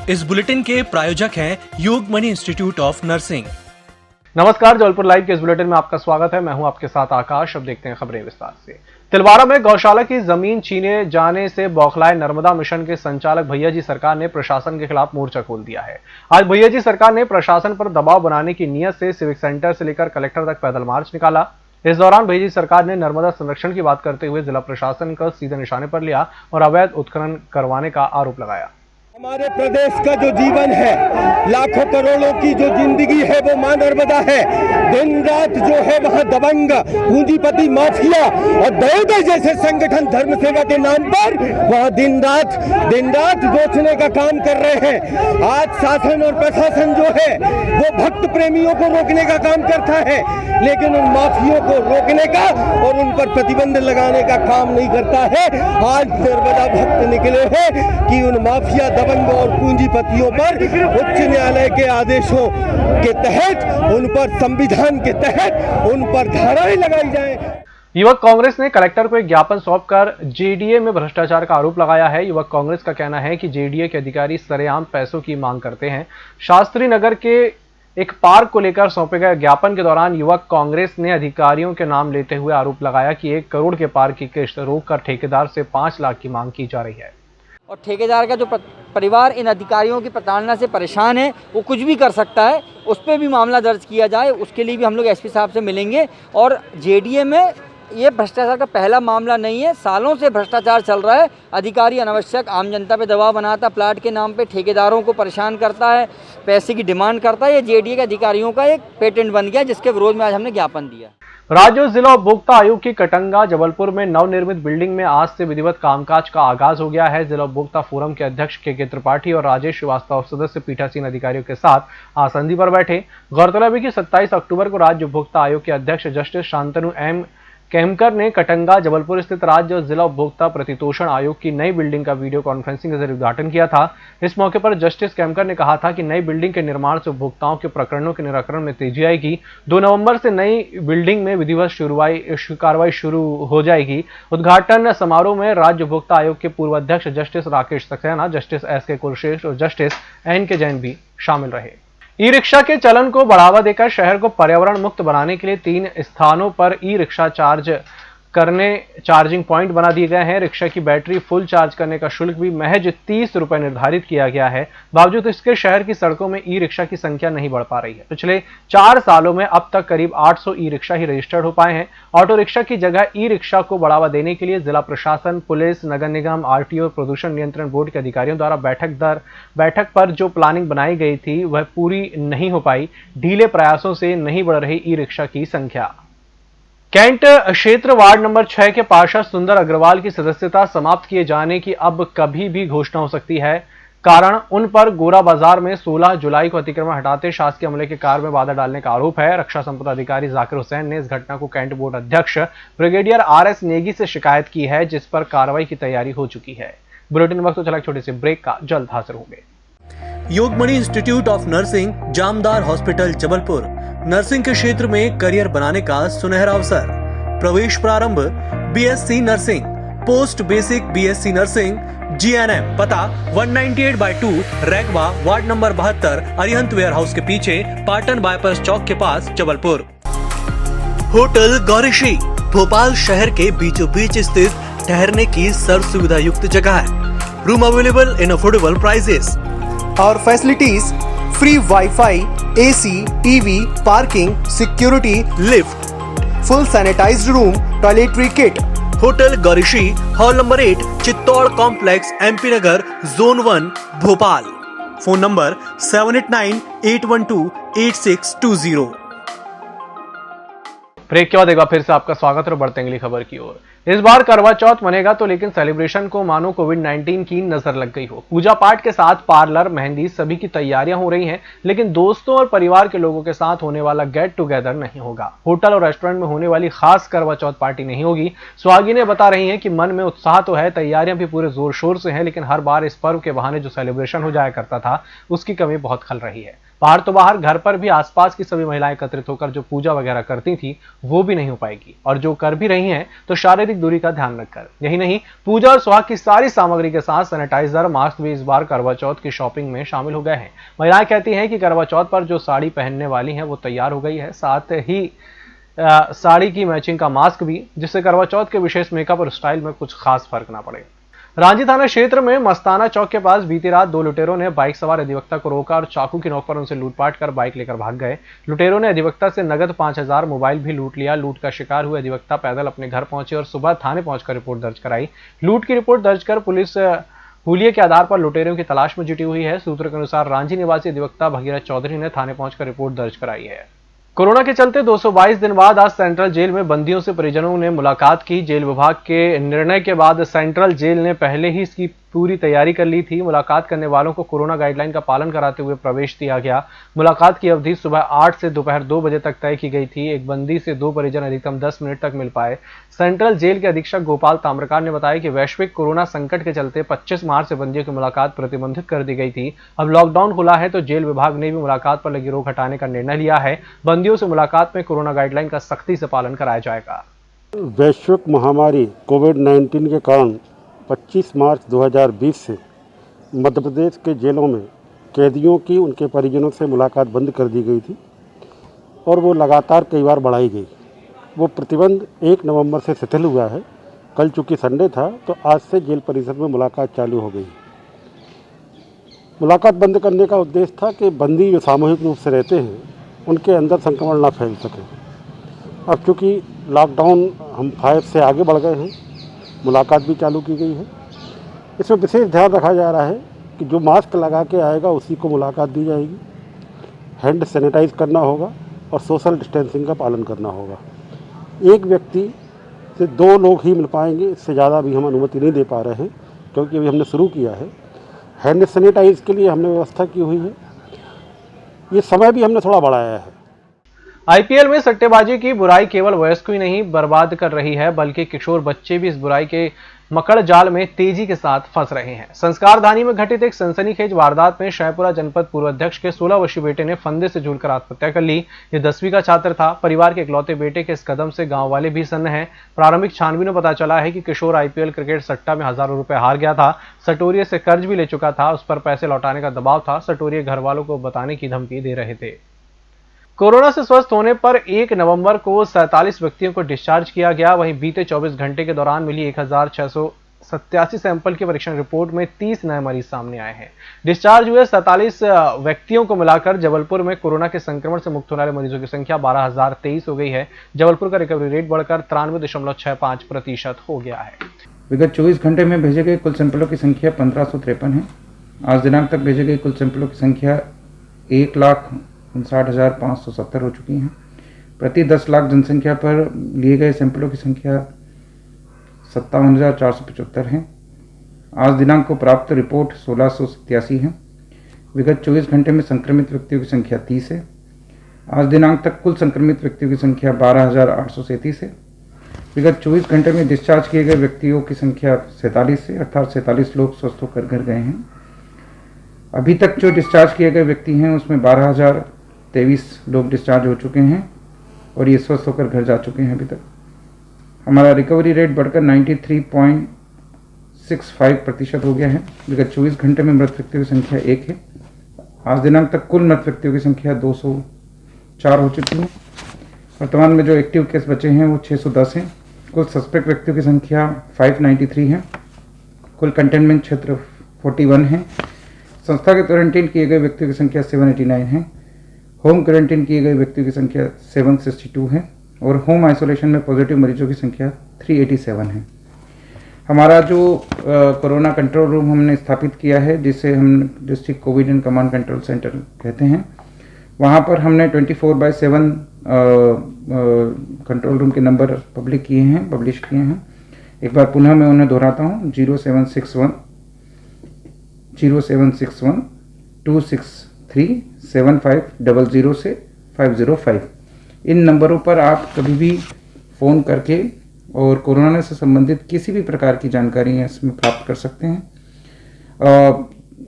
इस बुलेटिन के प्रायोजक हैं योगमणि इंस्टीट्यूट ऑफ नर्सिंग। नमस्कार, जबलपुर लाइव के इस बुलेटिन में आपका स्वागत है। मैं हूं आपके साथ आकाश। अब देखते हैं खबरें विस्तार से। तिलवाड़ा में गौशाला की जमीन छीने जाने से बौखलाए नर्मदा मिशन के संचालक भैया जी सरकार ने प्रशासन के खिलाफ मोर्चा खोल दिया है। आज भैया जी सरकार ने प्रशासन पर दबाव बनाने की नीयत से सिविक सेंटर से लेकर कलेक्टर तक पैदल मार्च निकाला। इस दौरान भैया जी सरकार ने नर्मदा संरक्षण की बात करते हुए जिला प्रशासन को सीधे निशाने पर लिया और अवैध उत्खनन करवाने का आरोप लगाया। हमारे प्रदेश का जो जीवन है, लाखों करोड़ों की जो जिंदगी है वो मां नर्मदा है। दिन रात जो है वहाँ दबंग पूंजीपति माफिया और दयोदय जैसे संगठन धर्म सेवा के नाम पर वहाँ दिन रात दोचने का काम कर रहे हैं। आज शासन और प्रशासन जो है वो भक्त प्रेमियों को रोकने का काम करता है, लेकिन उन माफियों को रोकने का और उन पर प्रतिबंध लगाने का काम नहीं करता है। आज नर्मदा भक्त निकले हैं कि उन माफिया दबंग और पूंजीपतियों पर उच्च न्यायालय के आदेशों के तहत, उन पर संविधान के तहत उन पर धाराएं लगाई जाए। युवक कांग्रेस ने कलेक्टर को एक ज्ञापन सौंपकर जेडीए में भ्रष्टाचार का आरोप लगाया है। युवक कांग्रेस का कहना है कि जेडीए के अधिकारी सरेआम पैसों की मांग करते हैं। शास्त्री नगर के एक पार्क को लेकर सौंपे गए ज्ञापन के दौरान युवक कांग्रेस ने अधिकारियों के नाम लेते हुए आरोप लगाया कि 1 करोड़ के पार्क की किस्त रोककर ठेकेदार से 5 लाख की मांग की जा रही है। और ठेकेदार का जो परिवार इन अधिकारियों की प्रताड़ना से परेशान है, वो कुछ भी कर सकता है। उस पर भी मामला दर्ज किया जाए, उसके लिए भी हम लोग एसपी साहब से मिलेंगे। और जेडीए में ये भ्रष्टाचार का पहला मामला नहीं है, सालों से भ्रष्टाचार चल रहा है। अधिकारी अनावश्यक आम जनता पे दबाव बनाता, प्लाट के नाम पे ठेकेदारों को परेशान करता है, पैसे की डिमांड करता है। ये जेडीए के अधिकारियों का एक पेटेंट बन गया, जिसके विरोध में आज हमने ज्ञापन दिया। राज्य और जिला उपभोक्ता आयोग की कटंगा जबलपुर में नवनिर्मित बिल्डिंग में आज से विधिवत कामकाज का आगाज हो गया है। जिला उपभोक्ता फोरम के अध्यक्ष के त्रिपाठी और राजेश श्रीवास्तव सदस्य पीठासीन अधिकारियों के साथ आसंदी पर बैठे। गौरतलब है कि 27 अक्टूबर को राज्य उपभोक्ता आयोग के अध्यक्ष जस्टिस शांतनु एम केमकर ने कटंगा जबलपुर स्थित राज्य और जिला उपभोक्ता प्रतितोषण आयोग की नई बिल्डिंग का वीडियो कॉन्फ्रेंसिंग के जरिए उद्घाटन किया था। इस मौके पर जस्टिस केमकर ने कहा था कि नई बिल्डिंग के निर्माण से उपभोक्ताओं के प्रकरणों के निराकरण में तेजी आएगी। 2 नवंबर से नई बिल्डिंग में विधिवत कार्रवाई शुरू हो जाएगी। उद्घाटन समारोह में राज्य उपभोक्ता आयोग के पूर्व अध्यक्ष justice Rakesh Saxena, justice SK. Kulshreshtha और जस्टिस N.K. जैन भी शामिल रहे। ई रिक्शा के चलन को बढ़ावा देकर शहर को पर्यावरण मुक्त बनाने के लिए 3 स्थानों पर ई रिक्शा चार्जिंग पॉइंट बना दिए गए हैं। रिक्शा की बैटरी फुल चार्ज करने का शुल्क भी महज 30 रुपए निर्धारित किया गया है। बावजूद इसके शहर की सड़कों में ई रिक्शा की संख्या नहीं बढ़ पा रही है। पिछले 4 सालों में अब तक करीब 800 ई रिक्शा ही रजिस्टर्ड हो पाए हैं। ऑटो रिक्शा की जगह ई रिक्शा को बढ़ावा देने के लिए जिला प्रशासन, पुलिस, नगर निगम, आरटीओ, प्रदूषण नियंत्रण बोर्ड के अधिकारियों द्वारा बैठक पर जो प्लानिंग बनाई गई थी वह पूरी नहीं हो पाई। ढीले प्रयासों से नहीं बढ़ रही ई रिक्शा की संख्या। कैंट क्षेत्र वार्ड नंबर 6 के पार्षद सुंदर अग्रवाल की सदस्यता समाप्त किए जाने की अब कभी भी घोषणा हो सकती है। कारण उन पर गोरा बाजार में 16 जुलाई को अतिक्रमण हटाते शासकीय अमले के कार्य में बाधा डालने का आरोप है। रक्षा संपदा अधिकारी जाकिर हुसैन ने इस घटना को कैंट बोर्ड अध्यक्ष ब्रिगेडियर RS नेगी से शिकायत की है, जिस पर कार्रवाई की तैयारी हो चुकी है। बुलेटिन वक्त तो चला छोटे से ब्रेक का, जल्द हाजिर होंगे। Yogmani institute of nursing, Jamdar hospital Jabalpur. Nursing के क्षेत्र में करियर बनाने का सुनहरा अवसर। प्रवेश प्रारंभ BSc nursing, post basic BSc nursing, GNM। पता 198/2 Raigwa, ward number 72, Arihant warehouse के पीछे, पाटन बाईपास चौक के पास, जबलपुर। होटल गौरीश्री भोपाल शहर के बीचों बीच स्थित ठहरने की सर्व सुविधा युक्त जगह है। Room available in affordable prices और facilities free wifi, AC, TV, parking, security, lift, full sanitized room, toiletry kit. Hotel Gaurishri, hall number 8, Chittor complex, MP Nagar, zone 1, Bhopal. Phone number 7898128620। Break के बाद एक बार फिर से आपका स्वागत और बढ़ते हैं अगली खबर की ओर। इस बार करवा चौथ मनेगा तो लेकिन सेलिब्रेशन को मानो कोविड-19 की नजर लग गई हो। पूजा पाठ के साथ पार्लर, मेहंदी, सभी की तैयारियां हो रही हैं, लेकिन दोस्तों और परिवार के लोगों के साथ होने वाला गेट टुगेदर नहीं होगा। होटल और रेस्टोरेंट में होने वाली खास करवा चौथ पार्टी नहीं होगी। सुहागिनें बता रही हैं कि मन में उत्साह तो है, तैयारियां भी पूरे जोर शोर से हैं, लेकिन हर बार इस पर्व के बहाने जो सेलिब्रेशन हो जाया करता था उसकी कमी बहुत खल रही है। बाहर तो बाहर, घर पर भी आसपास की सभी महिलाएं एकत्रित होकर जो पूजा वगैरह करती थी वो भी नहीं हो पाएगी, और जो कर भी रही हैं तो शारीरिक दूरी का ध्यान रखकर। यही नहीं, पूजा और सुहाग की सारी सामग्री के साथ सैनिटाइजर, मास्क भी इस बार करवा चौथ की शॉपिंग में शामिल हो गए हैं। महिलाएं कहती हैं कि करवा चौथ पर जो साड़ी पहनने वाली हैं वो तैयार हो गई है, साथ ही साड़ी की मैचिंग का मास्क भी, जिससे करवा चौथ के विशेष मेकअप और स्टाइल में कुछ खास फर्क ना पड़े। रांची थाना क्षेत्र में मस्ताना चौक के पास बीती रात दो लुटेरों ने बाइक सवार अधिवक्ता को रोका और चाकू की नोक पर उनसे लूटपाट कर बाइक लेकर भाग गए। लुटेरों ने अधिवक्ता से नगद 5000, मोबाइल भी लूट लिया। लूट का शिकार हुए अधिवक्ता पैदल अपने घर पहुंचे और सुबह थाने पहुंचकर रिपोर्ट दर्ज कराई। लूट की रिपोर्ट दर्ज कर पुलिस हुलिये के आधार पर लुटेरों की तलाश में जुटी हुई है। सूत्रों के अनुसार रांची निवासी अधिवक्ता भगीरथ चौधरी ने थाने पहुंचकर रिपोर्ट दर्ज कराई है। कोरोना के चलते 222 दिन बाद आज सेंट्रल जेल में बंदियों से परिजनों ने मुलाकात की। जेल विभाग के निर्णय के बाद सेंट्रल जेल ने पहले ही इसकी पूरी तैयारी कर ली थी। मुलाकात करने वालों को कोरोना गाइडलाइन का पालन कराते हुए प्रवेश दिया गया। मुलाकात की अवधि सुबह 8 से दोपहर 2 बजे तक तय की गई थी। एक बंदी से 2 परिजन अधिकतम 10 मिनट तक मिल पाए। सेंट्रल जेल के अधीक्षक गोपाल ताम्रकार ने बताया कि वैश्विक कोरोना संकट के चलते 25 मार्च से बंदियों की मुलाकात प्रतिबंधित कर दी गई थी। अब लॉकडाउन खुला है तो जेल विभाग ने भी मुलाकात पर लगी रोक हटाने का निर्णय लिया है। बंदियों से मुलाकात में कोरोना गाइडलाइन का सख्ती से पालन कराया जाएगा। वैश्विक महामारी कोविड-19 के कारण 25 मार्च 2020 से मध्य प्रदेश के जेलों में कैदियों की उनके परिजनों से मुलाकात बंद कर दी गई थी और वो लगातार कई बार बढ़ाई गई। वो प्रतिबंध 1 नवंबर से शिथिल हुआ है। कल चूँकि संडे था तो आज से जेल परिसर में मुलाकात चालू हो गई। मुलाकात बंद करने का उद्देश्य था कि बंदी जो सामूहिक रूप से रहते हैं उनके अंदर संक्रमण ना फैल सके। अब चूँकि लॉकडाउन हम 5 से आगे बढ़ गए हैं, मुलाकात भी चालू की गई है। इसमें विशेष ध्यान रखा जा रहा है कि जो मास्क लगा के आएगा उसी को मुलाकात दी जाएगी। हैंड सैनिटाइज करना होगा और सोशल डिस्टेंसिंग का पालन करना होगा। एक व्यक्ति से 2 लोग ही मिल पाएंगे, इससे ज़्यादा भी हम अनुमति नहीं दे पा रहे हैं क्योंकि अभी हमने शुरू किया है। हैंड सैनिटाइज के लिए हमने व्यवस्था की हुई है। ये समय भी हमने थोड़ा बढ़ाया है। आईपीएल में सट्टेबाजी की बुराई केवल वयस्क ही नहीं बर्बाद कर रही है, बल्कि किशोर बच्चे भी इस बुराई के मकड़ जाल में तेजी के साथ फंस रहे हैं। संस्कारधानी में घटित एक सनसनीखेज वारदात में शाहपुरा जनपद पूर्व अध्यक्ष के 16 वर्षीय बेटे ने फंदे से झूलकर आत्महत्या कर ली। ये 10वीं का छात्र था। परिवार के इकलौते बेटे के इस कदम से गांव वाले भी सन्न हैं। प्रारंभिक छानबीन में पता चला है कि किशोर आईपीएल क्रिकेट सट्टा में हजारों रुपए हार गया था। सटोरिये से कर्ज भी ले चुका था। उस पर पैसे लौटाने का दबाव था। सटोरिये घर वालों को बताने की धमकी दे रहे थे। कोरोना से स्वस्थ होने पर 1 नवंबर को 47 व्यक्तियों को डिस्चार्ज किया गया। वहीं बीते 24 घंटे के दौरान मिली 1687 सैंपल की परीक्षण रिपोर्ट में 30 नए मरीज सामने आए हैं। डिस्चार्ज हुए 47 व्यक्तियों को मिलाकर जबलपुर में कोरोना के संक्रमण से मुक्त होने वाले मरीजों की संख्या 12023 हो गई है। जबलपुर का रिकवरी रेट बढ़कर 93.65% हो गया है। विगत 24 घंटे में भेजे गए कुल सैंपलों की संख्या 1553 है। आज दिनांक तक भेजे गए कुल सैंपलों की संख्या 1,59,570 हो चुकी हैं। प्रति 10 लाख जनसंख्या पर लिए गए सैंपलों की संख्या 57,475 है। आज दिनांक को प्राप्त रिपोर्ट 1687 है। विगत 24 घंटे में संक्रमित व्यक्तियों की संख्या 30 है। आज दिनांक तक कुल संक्रमित व्यक्तियों की संख्या 12,837 है। विगत 24 घंटे में डिस्चार्ज किए गए व्यक्तियों की संख्या 47 है, अर्थात 47 लोग स्वस्थ होकर घर गए हैं। अभी तक जो डिस्चार्ज किए गए व्यक्ति हैं उसमें 12,023 लोग डिस्चार्ज हो चुके हैं और ये स्वस्थ होकर घर जा चुके हैं। अभी तक हमारा रिकवरी रेट बढ़कर 93.65% हो गया है। विगत 24 घंटे में मृत व्यक्तियों की संख्या 1 है। आज दिनांक तक कुल मृत व्यक्तियों की संख्या 204 हो चुकी है। वर्तमान में जो एक्टिव केस बचे हैं वो 610 हैं। कुल सस्पेक्ट व्यक्तियों की संख्या 593 है। कुल कंटेनमेंट क्षेत्र 41 है। संस्था के क्वारंटीन किए गए व्यक्तियों की संख्या 789 है। होम क्वारंटीन किए गए व्यक्तियों की संख्या 762 है और होम आइसोलेशन में पॉजिटिव मरीजों की संख्या 387 है। हमारा जो कोरोना कंट्रोल रूम हमने स्थापित किया है, जिसे हम district Covid and command control centre कहते हैं, वहाँ पर हमने 24/7 कंट्रोल रूम के नंबर पब्लिश किए हैं। एक बार पुनः मैं उन्हें दोहराता हूँ, 0761 263 7500 से 505। इन नंबरों पर आप कभी भी फ़ोन करके और कोरोना से संबंधित किसी भी प्रकार की जानकारी इसमें प्राप्त कर सकते हैं।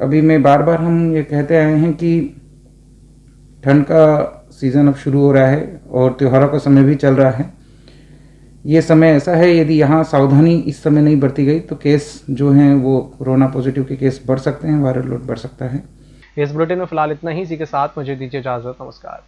अभी मैं बार बार हम ये कहते आए हैं कि ठंड का सीज़न अब शुरू हो रहा है और त्योहारों का समय भी चल रहा है। ये समय ऐसा है, यदि यहाँ सावधानी इस समय नहीं बरती गई तो केस जो हैं वो कोरोना पॉजिटिव के केस बढ़ सकते हैं, वायरल लोड बढ़ सकता है। इस बुलेटिन में फिलहाल इतना ही। इसी के साथ मुझे दीजिए इजाजत। नमस्कार।